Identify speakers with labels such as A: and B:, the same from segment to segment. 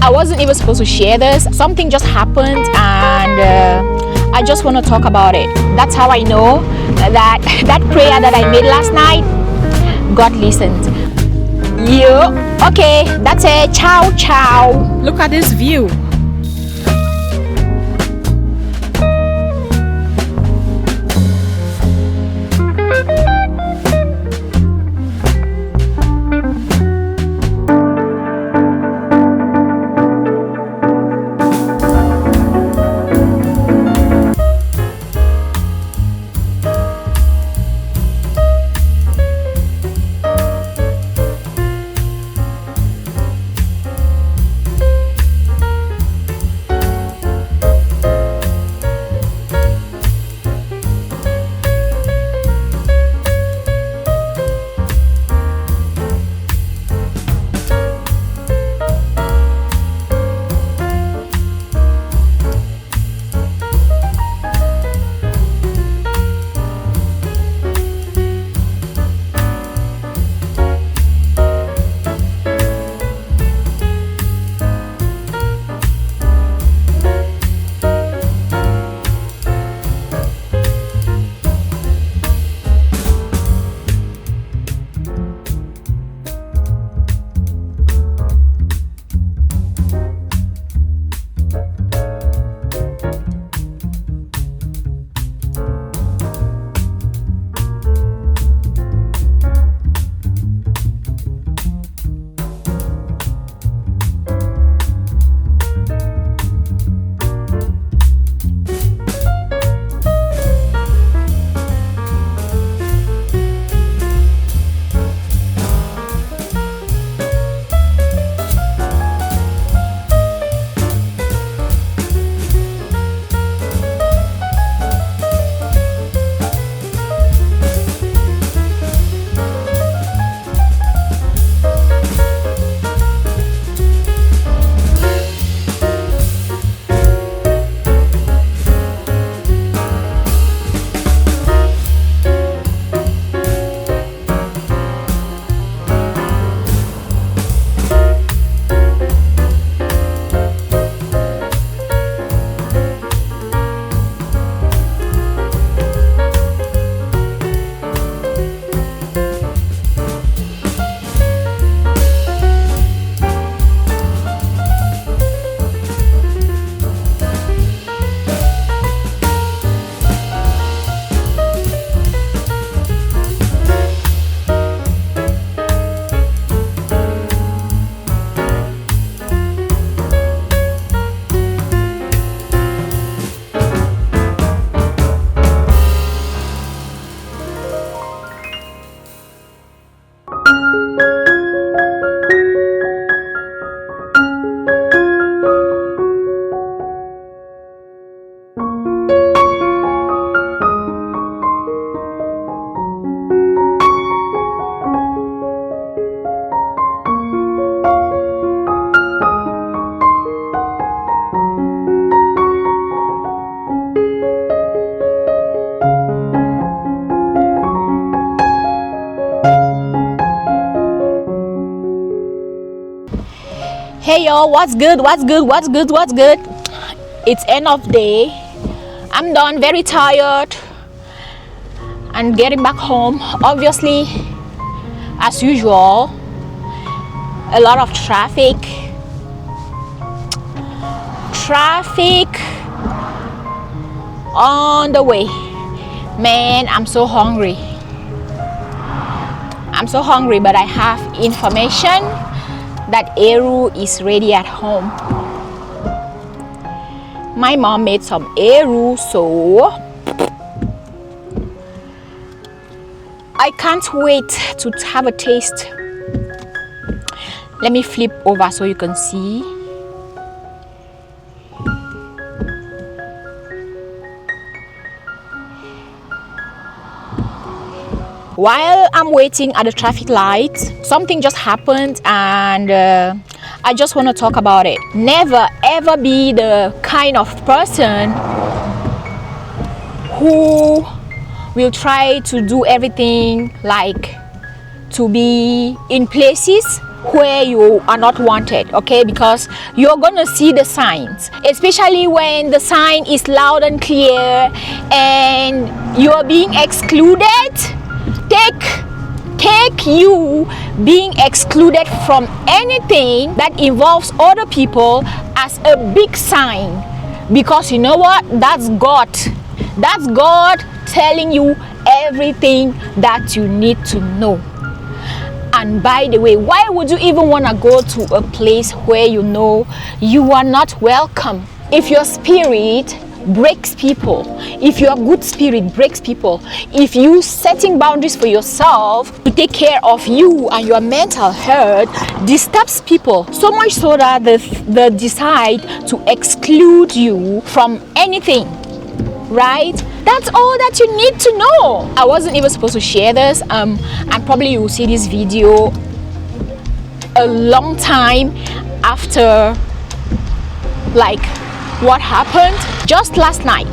A: I wasn't even supposed to share this. Something just happened, and I just want to talk about it. That's how I know that that prayer that I made last night, God listened. Okay, that's it. Ciao, ciao. Look at this view. Hey y'all, what's good? It's end of day. I'm done, very tired, and getting back home. Obviously, as usual, a lot of traffic on the way. Man, I'm so hungry, but I have information that Eru is ready at home. My mom made some Eru, so I can't wait to have a taste. Let me flip over so you can see. While I'm waiting at the traffic light, something just happened, and I just want to talk about it. Never ever be the kind of person who will try to do everything, like to be in places where you are not wanted, okay? Because you're gonna see the signs, especially when the sign is loud and clear and you're being excluded. Take you being excluded from anything that involves other people as a big sign, because you know what, that's God telling you everything that you need to know. And by the way, why would you even want to go to a place where you know you are not welcome? If your spirit breaks people, if your good spirit breaks people, if you setting boundaries for yourself to take care of you and your mental health disturbs people, so much so that they decide to exclude you from anything, right? That's all that you need to know. I wasn't even supposed to share this, and probably you will see this video a long time after, like, what happened. Just last night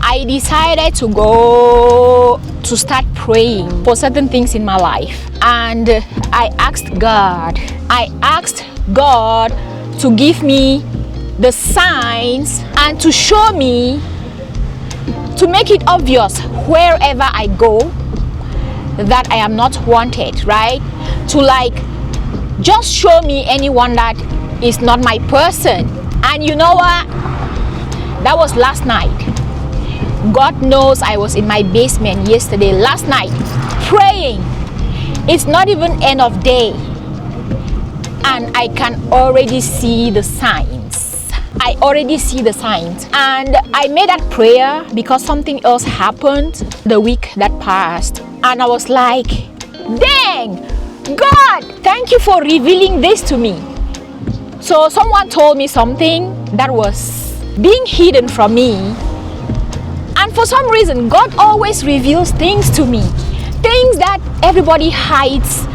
A: I decided to go to start praying for certain things in my life, and I asked God to give me the signs and to show me, to make it obvious wherever I go that I am not wanted, right? To like just show me anyone that is not my person. And you know what? That was last night. God knows I was in my basement yesterday, last night, praying. It's not even end of day, and I can already see the signs. And I made that prayer because something else happened the week that passed, and I was like, dang, God, thank you for revealing this to me. So someone told me something that was being hidden from me, and for some reason God always reveals things to me, things that everybody hides.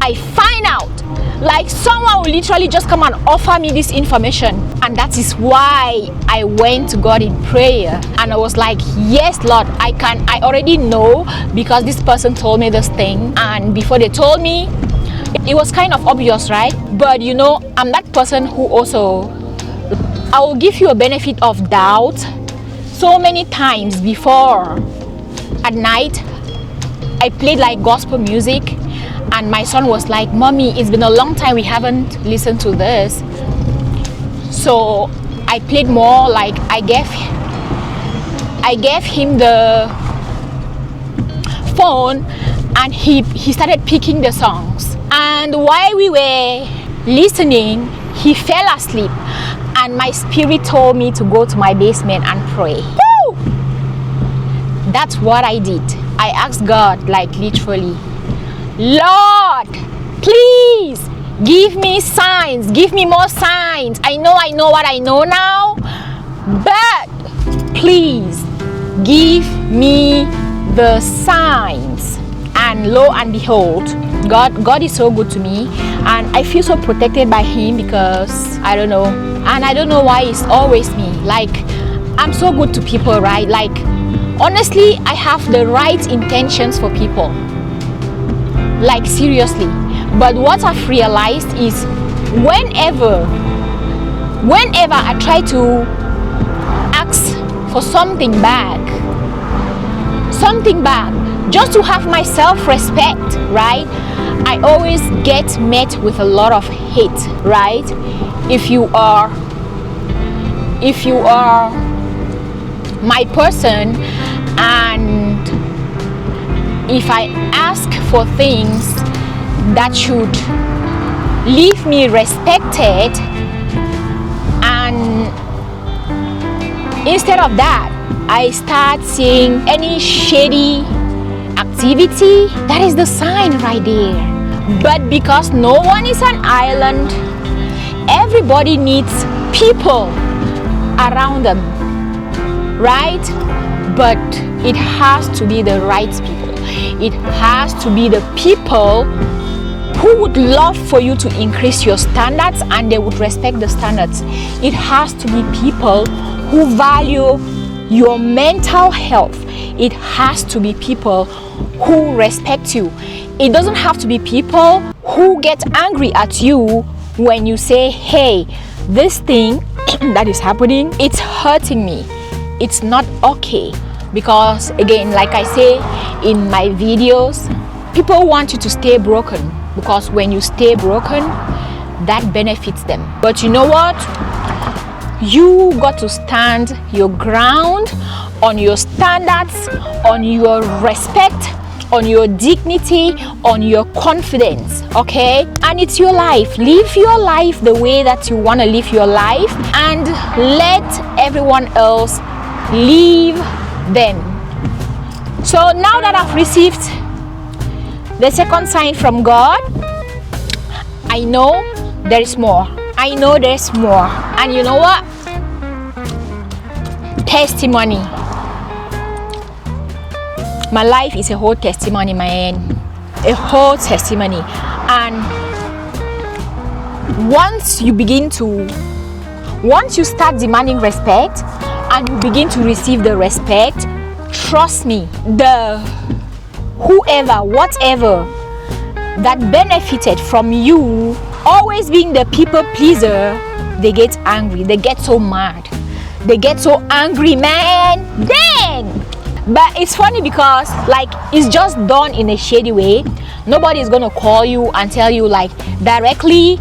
A: I find out, like someone will literally just come and offer me this information, and that is why I went to God in prayer, and I was like, yes Lord, I already know, because this person told me this thing, and before they told me, it was kind of obvious, right? But you know, I'm that person who also, I will give you a benefit of doubt. So many times before, at night, I played like gospel music, and my son was like, Mommy, it's been a long time we haven't listened to this. So I played more, like I gave him the phone, and he started picking the songs. And while we were listening, he fell asleep, and my spirit told me to go to my basement and pray. Woo! That's what I did. I asked God, like literally, Lord, please give me signs, give me more signs. I know what I know now, but please give me the signs. And lo and behold, God is so good to me, and I feel so protected by Him, because I don't know, and I don't know why it's always me. Like, I'm so good to people, right? Like, honestly, I have the right intentions for people, like seriously. But what I've realized is whenever I try to ask for something back, just to have my self-respect, right? I always get met with a lot of hate, right? If you are my person, and if I ask for things that should leave me respected, and instead of that I start seeing any shady activity, that is the sign right there. But because no one is an island, everybody needs people around them, right? But it has to be the right people. It has to be the people who would love for you to increase your standards, and they would respect the standards. It has to be people who value your mental health. It has to be people who respect you. It doesn't have to be people who get angry at you when you say, hey, this thing that is happening, it's hurting me, it's not okay. Because again, like I say in my videos, people want you to stay broken, because when you stay broken, that benefits them. But you know what? You got to stand your ground on your standards, on your respect, on your dignity, on your confidence, okay? And it's your life. Live your life the way that you want to live your life, and let everyone else live them. So now that I've received the second sign from God, I know there is more. I know there's more. And you know what? Testimony. My life is a whole testimony, man. A whole testimony. And once you start demanding respect and you begin to receive the respect, trust me, whatever that benefited from you always being the people pleaser, they get angry, they get so mad, they get so angry, man. Dang! But it's funny because like it's just done in a shady way. Nobody is gonna call you and tell you like directly,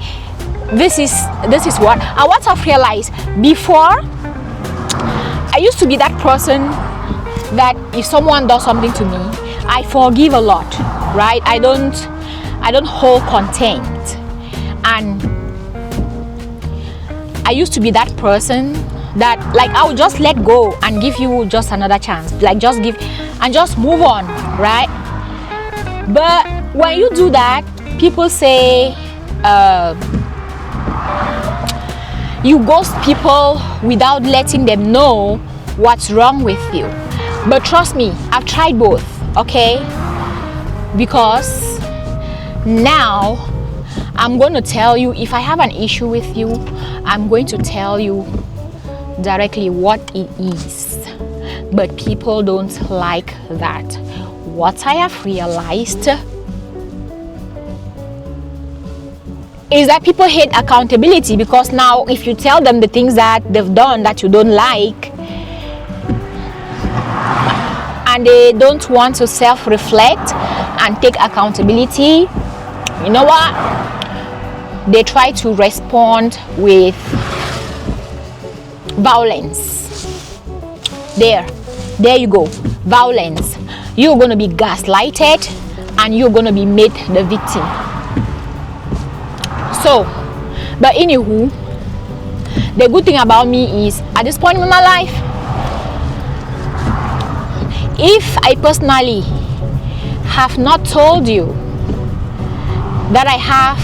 A: this is what. And what I've realized, before I used to be that person that if someone does something to me, I forgive a lot, right? I don't hold contempt. And I used to be that person that like I would just let go and give you just another chance, like just give and just move on, right? But when you do that, people say you ghost people without letting them know what's wrong with you. But trust me, I've tried both, okay? Because now I'm going to tell you, if I have an issue with you, I'm going to tell you directly what it is. But people don't like that. What I have realized is that people hate accountability, because now if you tell them the things that they've done that you don't like, and they don't want to self-reflect and take accountability, you know what? They try to respond with violence. There you go. Violence. You're going to be gaslighted and you're going to be made the victim. So, but anywho, the good thing about me is at this point in my life, if I personally have not told you that I have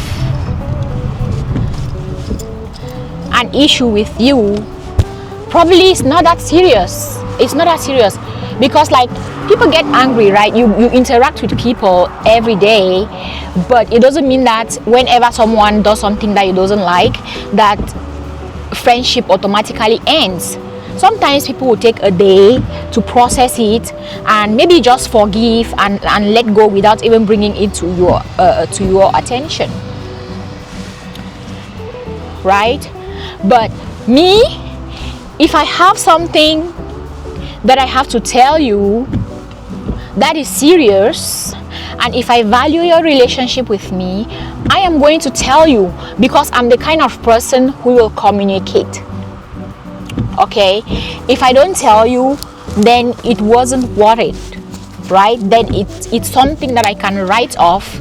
A: an issue with you, probably it's not that serious. It's not that serious, because like people get angry, right? You interact with people every day, but it doesn't mean that whenever someone does something that you doesn't like, that friendship automatically ends. Sometimes people will take a day to process it and maybe just forgive and let go without even bringing it to your attention, right? But me, if I have something that I have to tell you that is serious, and if I value your relationship with me, I am going to tell you, because I'm the kind of person who will communicate. Okay, if I don't tell you, then it wasn't worth it, right? Then it's something that I can write off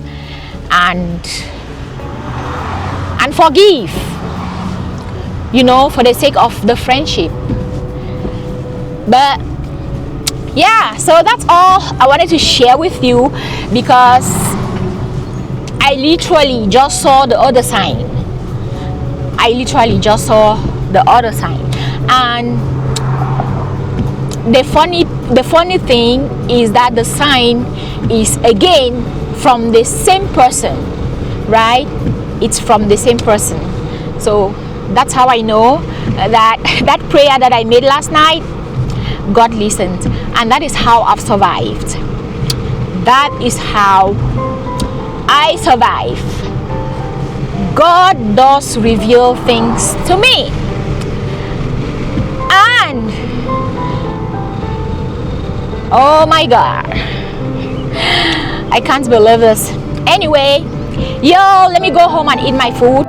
A: and forgive, you know, for the sake of the friendship. But yeah, so that's all I wanted to share with you, because I literally just saw the other sign. And the funny thing is that the sign is again from the same person, right? It's from the same person. So that's how I know that prayer that I made last night, God listened, and that is how I've survived. That is how I survive. God does reveal things to me. And oh my God, I can't believe this. Anyway, yo, let me go home and eat my food.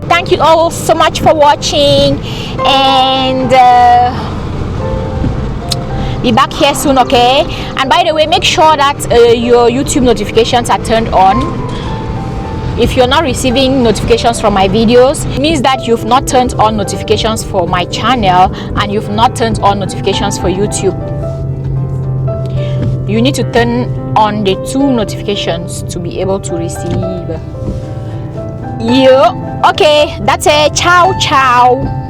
A: Thank you all so much for watching, and be back here soon, okay? And by the way, make sure that your YouTube notifications are turned on. If you're not receiving notifications from my videos, it means that you've not turned on notifications for my channel and you've not turned on notifications for YouTube. You need to turn on the 2 notifications to be able to receive. Yeah, okay, that's it. Ciao, ciao.